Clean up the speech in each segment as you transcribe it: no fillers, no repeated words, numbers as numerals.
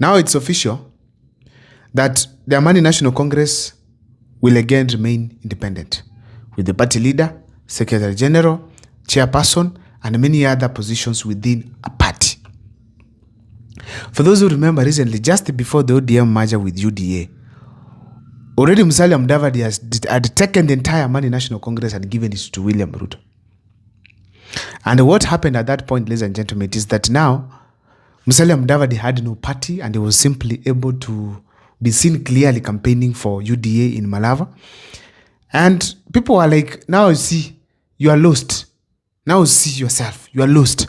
Now it's official that the Amani National Congress will again remain independent, with the party leader, secretary general, chairperson, and many other positions within a party. For those who remember, recently, just before the ODM merger with UDA, already Musalia had taken the entire Amani National Congress and given it to William Ruto. And what happened at that point, ladies and gentlemen, is that now Musalia Mudavadi had no party and he was simply able to be seen clearly campaigning for UDA in Malava. And people are like, now you see, you are lost. Now you see yourself, you are lost.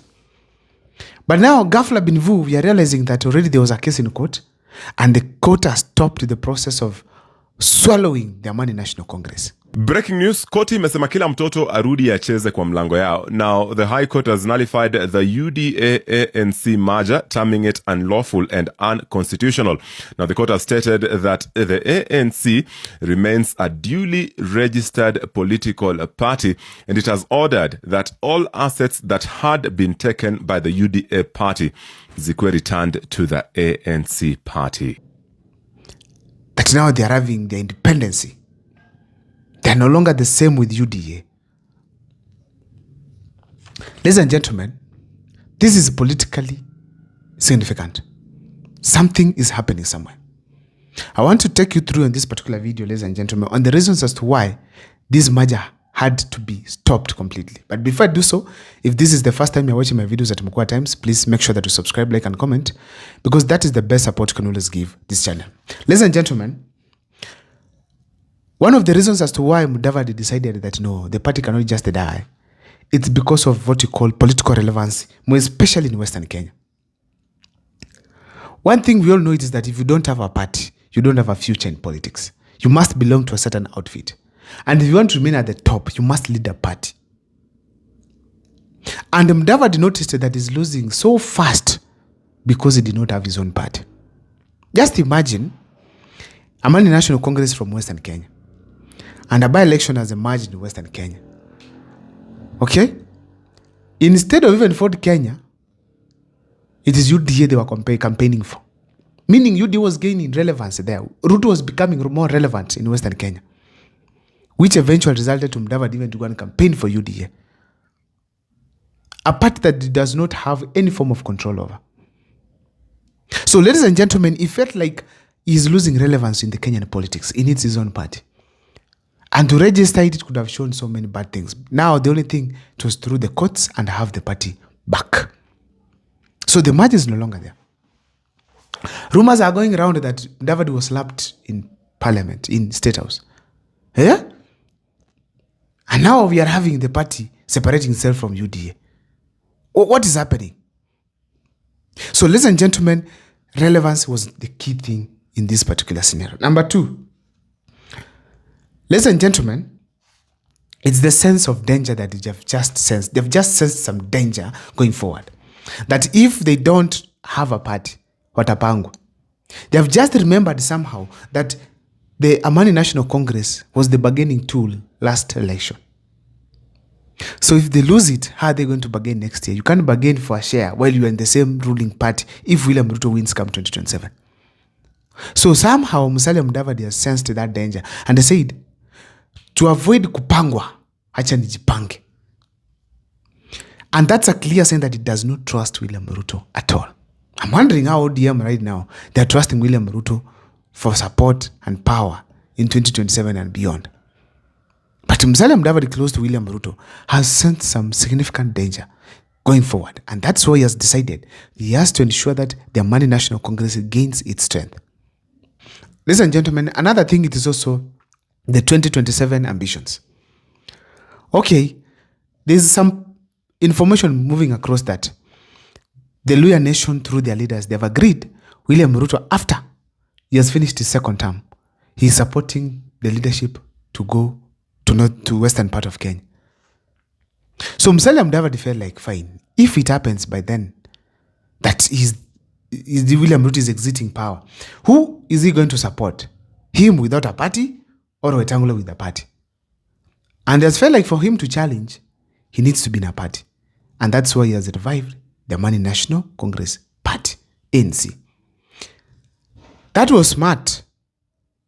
But now, Gafla bin Vu, we are realizing that already there was a case in court and the court has stopped the process of swallowing the Amani National Congress. Breaking news, koti imesema kila mtoto arudi acheze kwa mlango yao. Now, the High Court has nullified the UDA-ANC merger, terming it unlawful and unconstitutional. Now, the court has stated that the ANC remains a duly registered political party, and it has ordered that all assets that had been taken by the UDA party zikuwe returned to the ANC party. That now they are having their independency. They are no longer the same with UDA. Ladies and gentlemen, this is politically significant. Something is happening somewhere. I want to take you through in this particular video, ladies and gentlemen, on the reasons as to why this merger had to be stopped completely. But before I do so, if this is the first time you're watching my videos at Mukwa Times, please make sure that you subscribe, like, and comment, because that is the best support you can always give this channel. Ladies and gentlemen, one of the reasons as to why Mudavadi decided that no, the party cannot just die, it's because of what you call political relevance, more especially in Western Kenya. One thing we all know is that if you don't have a party, you don't have a future in politics. You must belong to a certain outfit. And if you want to remain at the top, you must lead a party. And Mudavadi noticed that he's losing so fast because he did not have his own party. Just imagine Amani National Congress from Western Kenya. And a by-election has emerged in Western Kenya. Okay? Instead of even Ford Kenya, it is UDA they were campaigning for. Meaning UDA was gaining relevance there. Ruto was becoming more relevant in Western Kenya, which eventually resulted to Mudavadi even to go and campaign for UDA. A party that does not have any form of control over. So, ladies and gentlemen, it felt like he's losing relevance in the Kenyan politics. He needs his own party. And to register it could have shown so many bad things. Now, the only thing was through the courts and have the party back. So the merger is no longer there. Rumors are going around that Mudavadi was slapped in parliament, in State House. Yeah? And now we are having the party separating itself from UDA. What is happening? So, ladies and gentlemen, relevance was the key thing in this particular scenario. Number two, ladies and gentlemen, it's the sense of danger that they have just sensed. They've just sensed some danger going forward. That if they don't have a party, watapangu. They have just remembered somehow that the Amani National Congress was the bargaining tool last election. So if they lose it, how are they going to bargain next year? You can't bargain for a share while you're in the same ruling party if William Ruto wins come 2027. So somehow Musalia Mudavadi has sensed that danger and they said, to avoid kupangwa, acha nijipange. And that's a clear sign that it does not trust William Ruto at all. I'm wondering how ODM right now, they're trusting William Ruto for support and power in 2027 and beyond. But Musalia Mudavadi, close to William Ruto, has sensed some significant danger going forward. And that's why he has decided he has to ensure that the Amani National Congress gains its strength. Ladies and gentlemen, another thing, it is also the 2027 ambitions. Okay, there's some information moving across that the Luhya nation, through their leaders, they have agreed William Ruto, after he has finished his second term, he is supporting the leadership to go to western part of Kenya. So Musalia Mudavadi felt like, fine, if it happens by then that William Ruto is exiting power, who is he going to support? Him without a party or Wetangula with a party? And it felt like for him to challenge, he needs to be in a party. And that's why he has revived the Amani National Congress Party, ANC. That was smart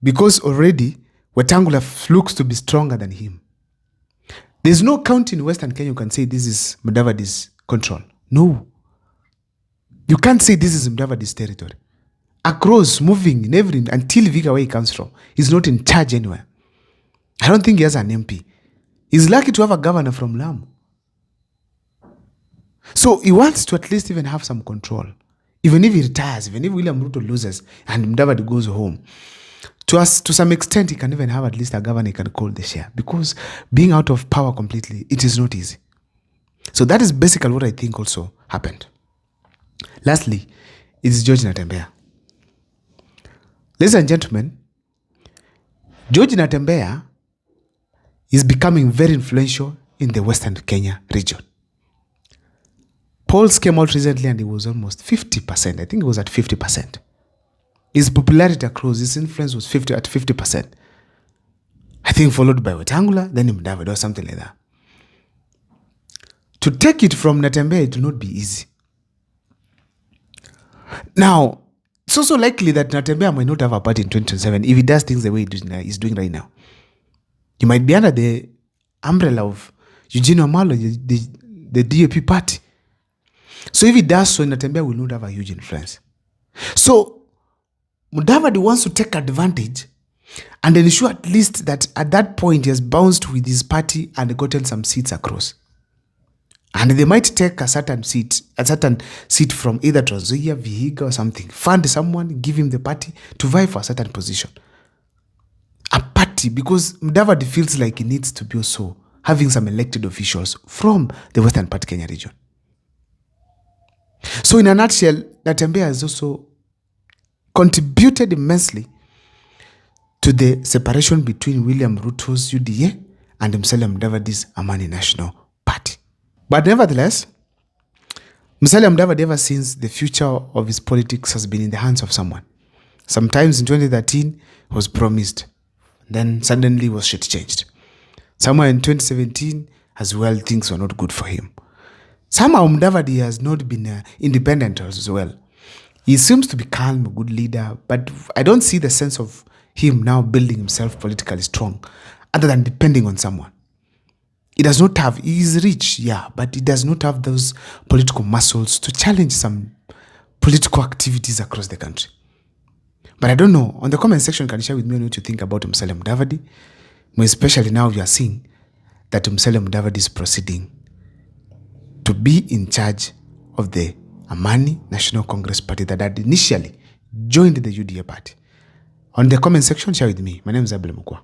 because already Wetangula looks to be stronger than him. There's no county in Western Kenya you can say this is Mudavadi's control. No. You can't say this is Mudavadi's territory. Across, moving in everything until Viga, where he comes from, he's not in charge anywhere. I don't think he has an MP. He's lucky to have a governor from Lamu. So he wants to at least even have some control. Even if he retires, even if William Ruto loses and Mudavadi goes home, to some extent, he can even have at least a governor he can call the share. Because being out of power completely, it is not easy. So that is basically what I think also happened. Lastly, it is George Natembeya. Ladies and gentlemen, George Natembeya is becoming very influential in the Western Kenya region. Polls came out recently and it was almost 50%. I think it was at 50%. His popularity across, his influence was 50%. I think followed by Wetangula, then Mudavadi or something like that. To take it from Natembeya, it will not be easy. Now, it's also likely that Natembeya might not have a party in 2027 if he does things the way he's doing right now. He might be under the umbrella of Eugene Wamalwa, the DAP party. So if he does so, Natembeya will not have a huge influence. So Mudavadi wants to take advantage and ensure at least that at that point he has bounced with his party and gotten some seats across. And they might take a certain seat from either Trans Nzoia, Vihiga or something. Fund someone, give him the party to vie for a certain position. A party, because Mudavadi feels like he needs to be also having some elected officials from the Western Part Kenya region. So in a nutshell, Natembeya has also contributed immensely to the separation between William Ruto's UDA and Musalia Mudavadi's Amani National Party. But nevertheless, Musalia Mudavadi, ever since, the future of his politics has been in the hands of someone. Sometimes in 2013, was promised, then suddenly was shit-changed. Somewhere in 2017, as well, things were not good for him. Somehow Mudavadi has not been independent as well. He seems to be calm, a good leader, but I don't see the sense of him now building himself politically strong, other than depending on someone. He does not have, he is rich, yeah, but he does not have those political muscles to challenge some political activities across the country. But I don't know. On the comment section, can you share with me what you think about Musalia Mudavadi? More especially now we are seeing that Musalia Mudavadi is proceeding to be in charge of the Amani National Congress Party that had initially joined the UDA party. On the comment section, share with me. My name is Abel Mukwa.